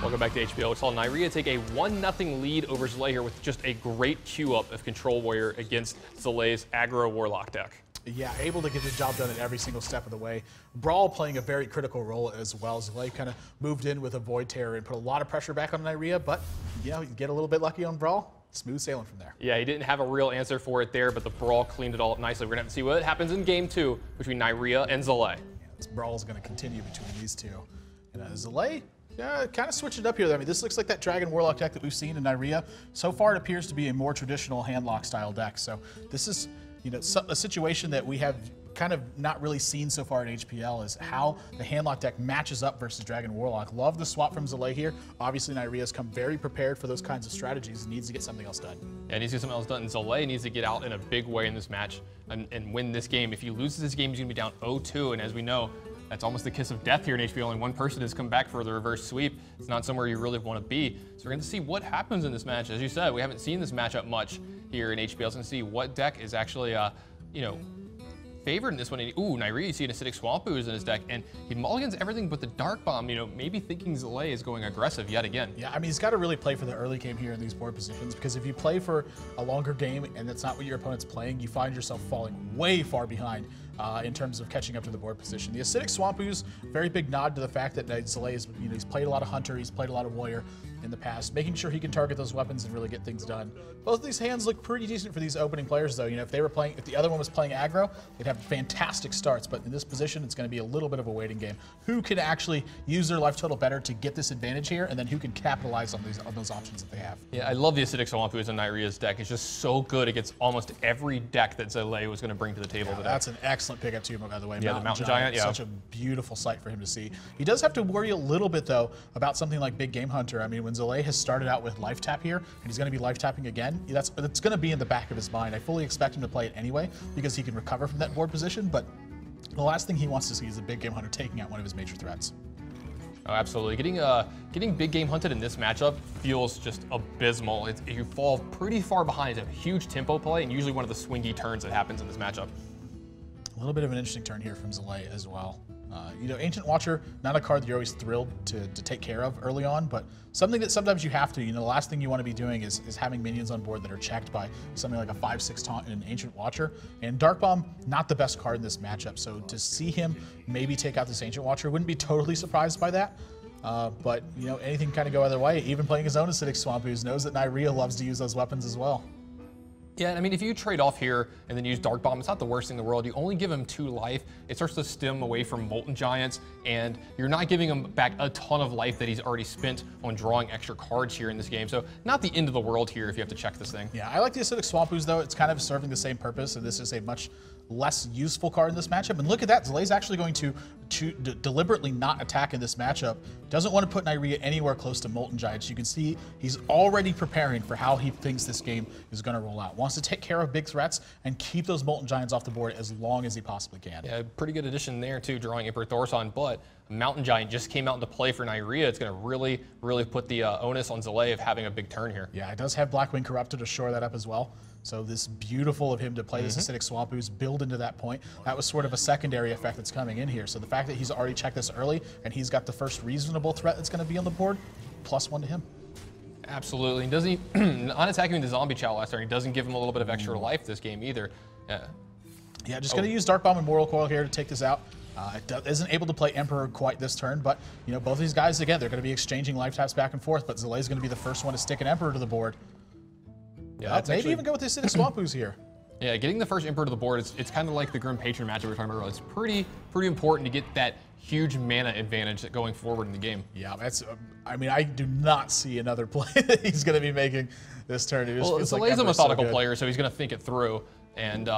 Welcome back to HPL. We saw Neirea take a 1-0 lead over Zalae here with just a great queue up of Control Warrior against Zalae's aggro Warlock deck. Yeah, able to get the job done at every single step of the way. Brawl playing a very critical role as well. Zalae kind of moved in with a Void Terror and put a lot of pressure back on Neirea, but you know, you get a little bit lucky on Brawl. Smooth sailing from there. Yeah, he didn't have a real answer for it there, but the Brawl cleaned it all up nicely. We're going to have to see what happens in Game 2 between Neirea and Zalae. Yeah, this Brawl is going to continue between these two. Zalae, yeah, kind of switched it up here. I mean, this looks like that Dragon Warlock deck that we've seen in Neirea. So far, it appears to be a more traditional handlock style deck. So this is, you know, a situation that we have kind of not really seen so far in HPL is how the handlock deck matches up versus Dragon Warlock. Love the swap from Zalae here. Obviously, Neirea's come very prepared for those kinds of strategies and needs to get something else done. Yeah, needs to get something else done. And Zalae needs to get out in a big way in this match and win this game. If he loses this game, he's going to be down 0-2. And as we know, that's almost the kiss of death here in HPL. Only one person has come back for the reverse sweep. It's not somewhere you really want to be. So we're going to see what happens in this match. As you said, we haven't seen this matchup much here in HPL. So we're going to see what deck is actually, you know, favored in this one. Ooh, Neirea, you see an Acidic Swamp Ooze in his deck, and he mulligans everything but the Dark Bomb, you know, maybe thinking Zalae is going aggressive yet again. Yeah, I mean, he's got to really play for the early game here in these board positions, because if you play for a longer game and that's not what your opponent's playing, you find yourself falling way far behind in terms of catching up to the board position. The Acidic Swamp Ooze, very big nod to the fact that Zalae is, you know, he's played a lot of Hunter, he's played a lot of Warrior in the past, making sure he can target those weapons and really get things done. Both of these hands look pretty decent for these opening players, though. You know, if the other one was playing aggro, they'd have fantastic starts, but in this position, it's going to be a little bit of a waiting game. Who can actually use their life total better to get this advantage here, and then who can capitalize on those options that they have? Yeah, I love the Acidic Swamp Ooze in Neirea's deck. It's just so good against almost every deck that Zalae was going to bring to the table today. That's an excellent pickup too, by the way. Yeah, the Mountain Giant, yeah. Such a beautiful sight for him to see. He does have to worry a little bit, though, about something like Big Game Hunter. I mean, when Zalae has started out with life tap here, and he's going to be life tapping again, that's going to be in the back of his mind. I fully expect him to play it anyway, because he can recover from that board position, but the last thing he wants to see is a Big Game Hunter taking out one of his major threats. Oh, absolutely. Getting Big Game Hunted in this matchup feels just abysmal. You fall pretty far behind. It's a huge tempo play, and usually one of the swingy turns that happens in this matchup. A little bit of an interesting turn here from Zalae as well. You know, Ancient Watcher, not a card that you're always thrilled to take care of early on, but something that sometimes you have to. You know, the last thing you want to be doing is having minions on board that are checked by something like a 5/6 taunt and an Ancient Watcher. And Dark Bomb, not the best card in this matchup, so to see him maybe take out this Ancient Watcher, wouldn't be totally surprised by that. But, you know, anything can kind of go either way. Even playing his own Acidic Swamp Ooze knows that Neirea loves to use those weapons as well. Yeah, I mean, if you trade off here and then use Dark Bomb, it's not the worst thing in the world. You only give him 2 life. It starts to stem away from Molten Giants, and you're not giving him back a ton of life that he's already spent on drawing extra cards here in this game. So not the end of the world here if you have to check this thing. Yeah, I like the Acidic Swamp Ooze, though. It's kind of serving the same purpose, and this is a much less useful card in this matchup. And look at that, Zalae's actually going to deliberately not attack in this matchup. Doesn't want to put Neirea anywhere close to Molten Giants. You can see he's already preparing for how he thinks this game is going to roll out. Wants to take care of big threats and keep those Molten Giants off the board as long as he possibly can. Yeah, pretty good addition there too, drawing Emperor Thorson, but Mountain Giant just came out into play for Neirea. It's going to really, really put the onus on Zalae of having a big turn here. Yeah, it does have Blackwing Corrupted to shore that up as well. So this beautiful of him to play this Acidic Swamp Ooze, build into that point. That was sort of a secondary effect that's coming in here. So the fact that he's already checked this early and he's got the first reasonable threat that's going to be on the board, +1 to him. Absolutely. And doesn't he, not attacking the Zombie Chow last turn, he doesn't give him a little bit of extra life this game either. Yeah, just going to use Dark Bomb and Moral Coil here to take this out. It isn't able to play Emperor quite this turn, but you know, both of these guys, again, they're going to be exchanging life taps back and forth, but Zalae's going to be the first one to stick an Emperor to the board. Yeah, maybe even go with this Acidic Swamp Ooze here. Yeah, getting the first Emperor to the board, it's kind of like the Grim Patron matchup we were talking about earlier. It's pretty important to get that huge mana advantage going forward in the game. Yeah, that's. I mean, I do not see another play that he's going to be making this turn. Zalae's a methodical player, so he's going to think it through. And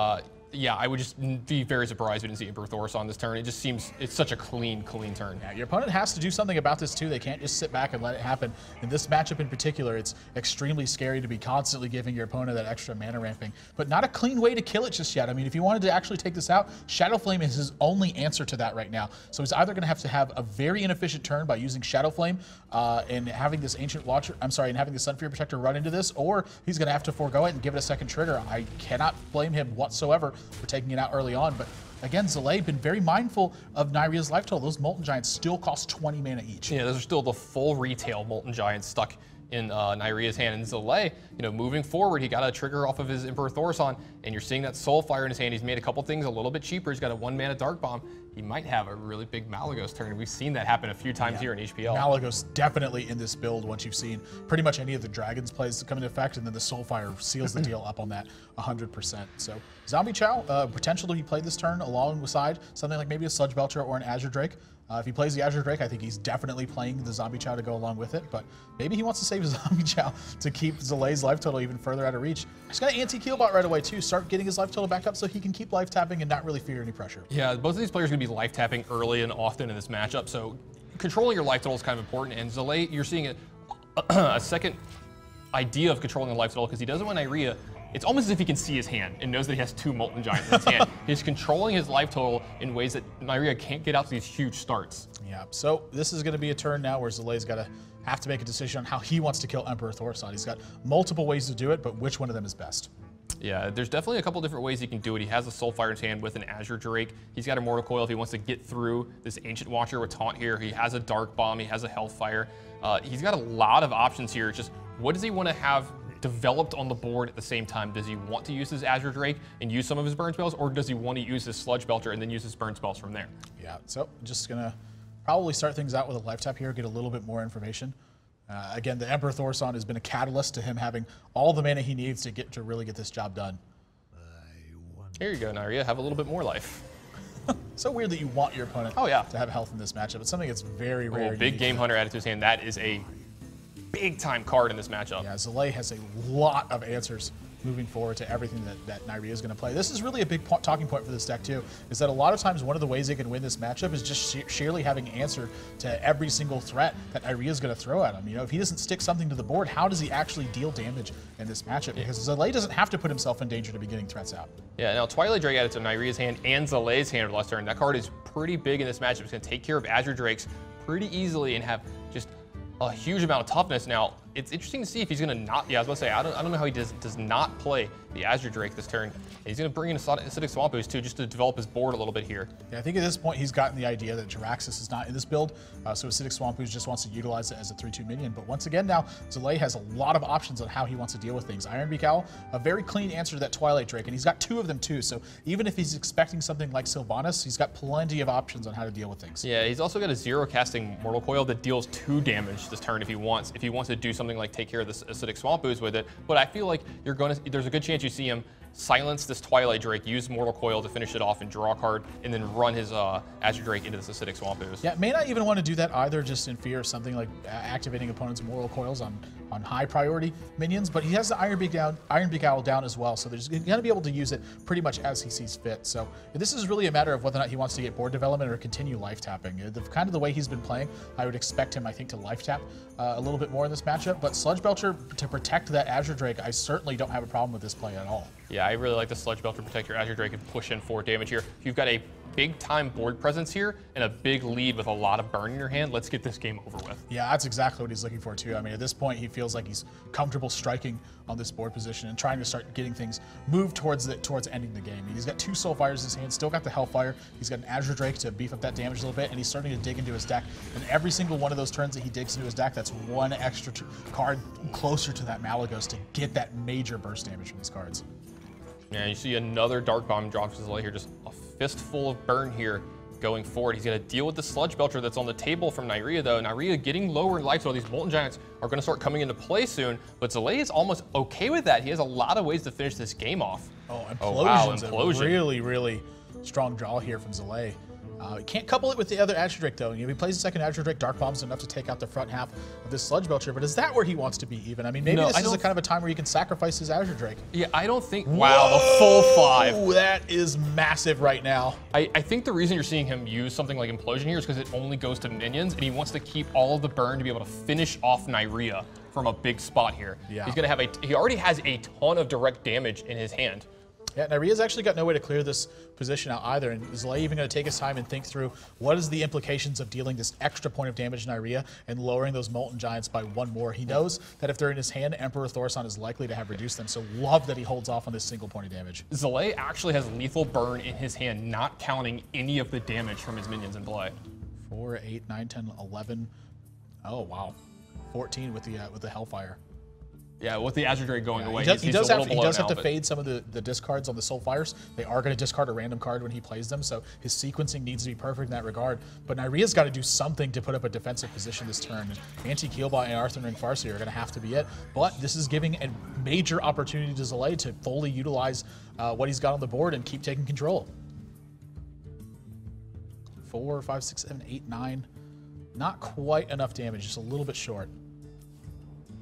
yeah, I would just be very surprised we didn't see Emperor Thorson on this turn. It just seems it's such a clean turn. Yeah, your opponent has to do something about this too. They can't just sit back and let it happen. In this matchup in particular, it's extremely scary to be constantly giving your opponent that extra mana ramping, but not a clean way to kill it just yet. I mean, if you wanted to actually take this out, Shadow Flame is his only answer to that right now. So he's either going to have a very inefficient turn by using Shadow Flame and having this Ancient Watcher, and having the Sunfear Protector run into this, or he's going to have to forego it and give it a second trigger. I cannot blame him whatsoever for taking it out early on, but again, Zalae been very mindful of Neirea's life total. Those Molten Giants still cost 20 mana each. Yeah, those are still the full retail Molten Giants stuck in Neirea's hand. And Zalae, moving forward, he got a trigger off of his Emperor Thaurissan, and you're seeing that Soulfire in his hand. He's made a couple things a little bit cheaper. He's got a 1 mana Dark Bomb. He might have a really big Malygos turn. We've seen that happen a few times here in HPL. Malygos definitely in this build once you've seen pretty much any of the Dragons plays come into effect, and then the Soulfire seals the deal up on that 100%. So Zombie Chow, potential to be played this turn alongside something like maybe a Sludge Belcher or an Azure Drake. If he plays the Azure Drake, I think he's definitely playing the Zombie Chow to go along with it, but maybe he wants to save his Zombie Chow to keep Zalae's life total even further out of reach. He's got an anti-Keelbot right away too, start getting his life total back up so he can keep life tapping and not really fear any pressure. Yeah, both of these players are going to be life tapping early and often in this matchup, so controlling your life total is kind of important, and Zalae, you're seeing a second idea of controlling the life total because he doesn't want Neirea. It's almost as if he can see his hand and knows that he has 2 Molten Giants in his hand. He's controlling his life total in ways that Neirea can't get out to these huge starts. Yeah, so this is going to be a turn now where Zalae's got to have to make a decision on how he wants to kill Emperor Thaurissan. He's got multiple ways to do it, but which one of them is best? Yeah, there's definitely a couple different ways he can do it. He has a Soulfire in his hand with an Azure Drake. He's got a Mortal Coil if he wants to get through this Ancient Watcher with Taunt here. He has a Dark Bomb. He has a Hellfire. He's got a lot of options here. It's just what does he want to have developed on the board at the same time? Does he want to use his Azure Drake and use some of his burn spells, or does he want to use his Sludge Belcher and then use his burn spells from there? Yeah, so just gonna probably start things out with a life tap here, get a little bit more information. Again, the Emperor Thaurissan has been a catalyst to him having all the mana he needs to really get this job done. Here you go, Neirea. Have a little bit more life. So weird that you want your opponent to have health in this matchup. It's something that's very rare. Big Game Hunter added to his hand. That is a big-time card in this matchup. Yeah, Zalae has a lot of answers moving forward to everything that Neirea is going to play. This is really a big talking point for this deck too, is that a lot of times one of the ways they can win this matchup is just sheerly having answer to every single threat that Neirea is going to throw at him. If he doesn't stick something to the board, how does he actually deal damage in this matchup? Because Zalae doesn't have to put himself in danger to be getting threats out. Yeah, now Twilight Drake added to Neirea's hand and Zalae's hand last turn. That card is pretty big in this matchup. It's going to take care of Azure Drakes pretty easily and have just a huge amount of toughness. Now, it's interesting to see if he's going to not, I was about to say, I don't know how he does not play the Azure Drake this turn. He's going to bring in a Acidic Swamp Ooze too, just to develop his board a little bit here. Yeah, I think at this point he's gotten the idea that Jiraxxus is not in this build, so Acidic Swamp Ooze just wants to utilize it as a 3/2 minion. But once again now, Zalae has a lot of options on how he wants to deal with things. Ironbeak Owl, a very clean answer to that Twilight Drake, and he's got 2 of them too, so even if he's expecting something like Sylvanas, he's got plenty of options on how to deal with things. Yeah, he's also got a 0 casting Mortal Coil that deals 2 damage this turn if he wants to do something like take care of this Acidic Swamp Ooze with it. But I feel like there's a good chance you see him silence this Twilight Drake, use Mortal Coil to finish it off and draw a card, and then run his Azure Drake into this Acidic Swamp Ooze. Yeah, may not even want to do that either, just in fear of something like activating opponent's Mortal Coils on high priority minions, but he has the Ironbeak Owl down as well, so he's going to be able to use it pretty much as he sees fit. So this is really a matter of whether or not he wants to get board development or continue life tapping. Kind of the way he's been playing, I would expect him, I think, to life tap a little bit more in this matchup, but Sludge Belcher to protect that Azure Drake, I certainly don't have a problem with this play at all. Yeah, I really like the Sludge Belcher to protect your Azure Drake and push in for damage here. You've got a big-time board presence here and a big lead with a lot of burn in your hand. Let's get this game over with. Yeah, that's exactly what he's looking for, too. I mean, at this point, he feels like he's comfortable striking on this board position and trying to start getting things moved towards ending the game. He's got 2 Soulfires in his hand, still got the Hellfire. He's got an Azure Drake to beef up that damage a little bit, and he's starting to dig into his deck. And every single one of those turns that he digs into his deck, that's 1 extra card closer to that Malygos to get that major burst damage from these cards. Yeah, you see another Dark Bomb drop for Zalae here, just a fistful of burn here going forward. He's going to deal with the Sludge Belcher that's on the table from Neirea, though. Neirea getting lower in life, so these Molten Giants are going to start coming into play soon, but Zalae is almost okay with that. He has a lot of ways to finish this game off. Oh, Implosion's a really, really strong draw here from Zalae. Can't couple it with the other Azure Drake, though. He plays a second Azure Drake, Dark Bomb's enough to take out the front half of this Sludge Belcher, but is that where he wants to be even? I mean, maybe this is a kind of a time where he can sacrifice his Azure Drake. Yeah, I don't think... Wow, the full 5. That is massive right now. I think the reason you're seeing him use something like Implosion here is because it only goes to minions, and he wants to keep all of the burn to be able to finish off Neirea from a big spot here. Yeah. He's going to have he already has a ton of direct damage in his hand. Yeah, Neirea's actually got no way to clear this position out either, and Zalae even going to take his time and think through what is the implications of dealing this extra point of damage to Neirea and lowering those Molten Giants by one more. He knows that if they're in his hand, Emperor Thorson is likely to have reduced them, so love that he holds off on this single point of damage. Zalae actually has lethal burn in his hand, not counting any of the damage from his minions in play. 4, 8, 9, 10, 11. Oh, wow. 14 with the Hellfire. Yeah, with the Azure Drake going away, he does have to but fade some of the discards on the Soulfires. They are going to discard a random card when he plays them, so his sequencing needs to be perfect in that regard. But Neirea's got to do something to put up a defensive position this turn. Anti-Keelbot and Arthur and Farsi are going to have to be it. But this is giving a major opportunity to Zalae to fully utilize what he's got on the board and keep taking control. 4, 5, 6, 7, 8, 9. Not quite enough damage, just a little bit short.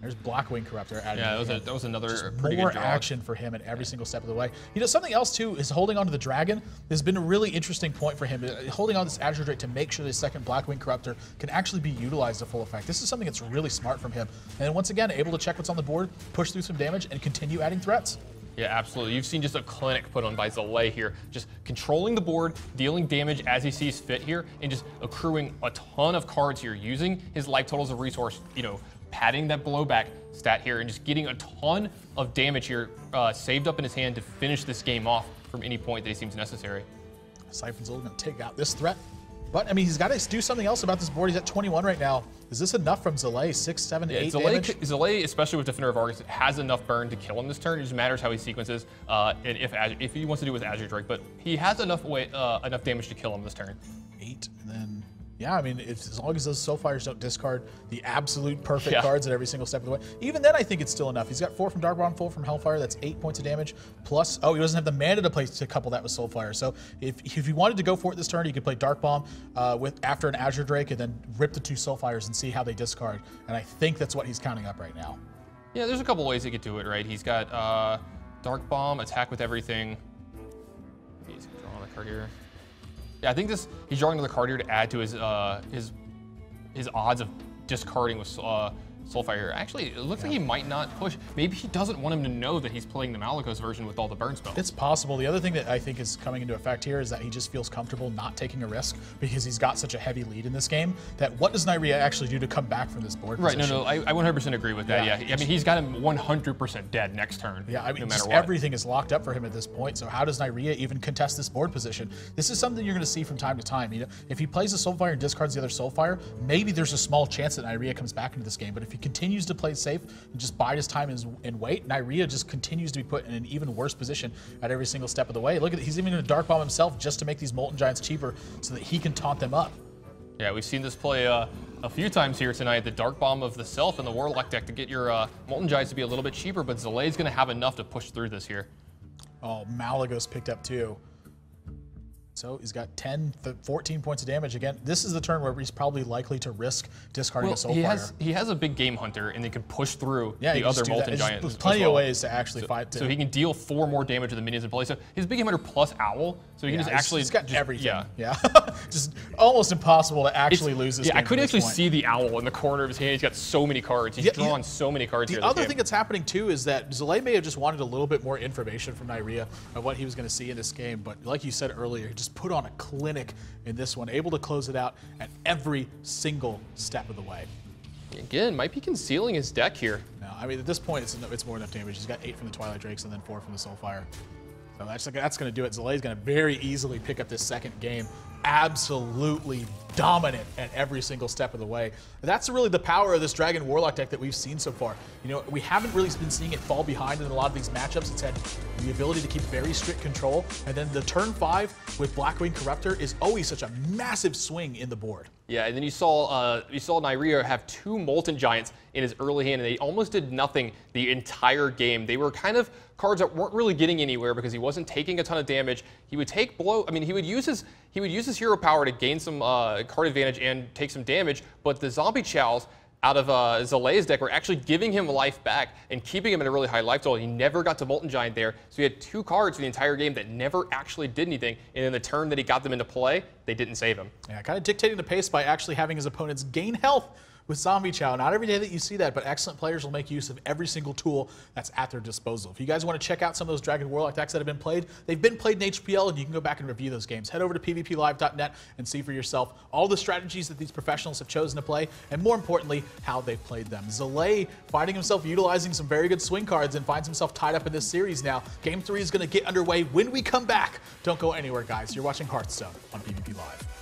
There's Blackwing Corruptor adding. Yeah, that was another just pretty more good draw. action for him at every single step of the way. You know, something else too is holding on to the Dragon has been a really interesting point for him. Holding on to this Azure Drake to make sure the second Blackwing Corruptor can actually be utilized to full effect. This is something that's really smart from him. And once again, able to check what's on the board, push through some damage, and continue adding threats. Yeah, absolutely. You've seen just a clinic put on by Zalae here, just controlling the board, dealing damage as he sees fit here, and just accruing a ton of cards here, using his life total as a resource, you know, padding that blowback stat here, and just getting a ton of damage here saved up in his hand to finish this game off from any point that he seems necessary. Siphon's going to take out this threat. But, I mean, he's got to do something else about this board. He's at 21 right now. Is this enough from Zalae? 6, 7, 8 damage? Zalae, especially with Defender of Argus, has enough burn to kill him this turn. It just matters how he sequences and if he wants to do with Azure Drake. But he has enough damage to kill him this turn. 8, and then... Yeah, I mean, as long as those Soulfires don't discard the absolute perfect cards at every single step of the way, even then I think it's still enough. He's got 4 from Dark Bomb, 4 from Hellfire. That's 8 points of damage. Plus, oh, he doesn't have the mana to play to couple that with Soulfire. So if he wanted to go for it this turn, he could play Dark Bomb after an Azure Drake and then rip the 2 Soulfires and see how they discard. And I think that's what he's counting up right now. Yeah, there's a couple ways he could do it, right? He's got Dark Bomb, attack with everything. He's drawing a card here. Yeah, I think he's drawing another card here to add to his odds of discarding with Soulfire here. Actually, it looks like he might not push. Maybe he doesn't want him to know that he's playing the Malicos version with all the burn spells. It's possible. The other thing that I think is coming into effect here is that he just feels comfortable not taking a risk because he's got such a heavy lead in this game that what does Neirea actually do to come back from this board position? Right, no, I 100% agree with that, yeah. I mean, he's got him 100% dead next turn, yeah, I mean, no matter what. Everything is locked up for him at this point, so how does Neirea even contest this board position? This is something you're going to see from time to time. You know, if he plays a Soulfire and discards the other Soulfire, maybe there's a small chance that Neirea comes back into this game, but if he continues to play safe and just bide his time and wait, Neirea just continues to be put in an even worse position at every single step of the way. Look at it, he's even going to Dark Bomb himself just to make these Molten Giants cheaper so that he can taunt them up. Yeah, we've seen this play a few times here tonight, the Dark Bomb of the Self and the Warlock deck to get your Molten Giants to be a little bit cheaper, but Zalae's going to have enough to push through this here. Oh, Malagos picked up too. So he's got 14 points of damage. Again, this is the turn where he's probably likely to risk discarding a Soulfire. He has a big game hunter, and they can push through the other Molten Giant. There's plenty of ways to actually fight. So he can deal 4 more damage to the minions in play. So his big game hunter plus Owl, so he can just actually... He's got everything. Yeah. Just almost impossible to actually lose this game. I couldn't actually see the Owl in the corner of his hand. He's got so many cards. He's drawn so many cards here. The other thing that's happening too is that Zalae may have just wanted a little bit more information from Neirea of what he was going to see in this game. But like you said earlier, he just put on a clinic in this one, able to close it out at every single step of the way. Again, might be concealing his deck here. No, I mean, at this point, it's more than enough damage. He's got 8 from the Twilight Drakes and then 4 from the Soulfire. So that's going to do it. Zalae's going to very easily pick up this second game. Absolutely dominant at every single step of the way. That's really the power of this Dragon Warlock deck that we've seen so far. You know, we haven't really been seeing it fall behind in a lot of these matchups. It's had the ability to keep very strict control. And then the turn 5 with Blackwing Corruptor is always such a massive swing in the board. Yeah, and then you saw Neirea have 2 Molten Giants in his early hand, and they almost did nothing the entire game. They were kind of cards that weren't really getting anywhere because he wasn't taking a ton of damage. He would take blow. I mean, he would use his hero power to gain some card advantage and take some damage. But the Zombie Chows out of Zalae's deck were actually giving him life back and keeping him at a really high life total. He never got to Molten Giant there, so he had 2 cards for the entire game that never actually did anything. And in the turn that he got them into play, they didn't save him. Yeah, kind of dictating the pace by actually having his opponents gain health with Zombie Chow. Not every day that you see that, but excellent players will make use of every single tool that's at their disposal. If you guys want to check out some of those Dragon Warlock decks that have been played, they've been played in HPL, and you can go back and review those games. Head over to pvplive.net and see for yourself all the strategies that these professionals have chosen to play, and more importantly, how they've played them. Zalae finding himself utilizing some very good swing cards and finds himself tied up in this series now. Game 3 is going to get underway when we come back. Don't go anywhere, guys. You're watching Hearthstone on PvP Live.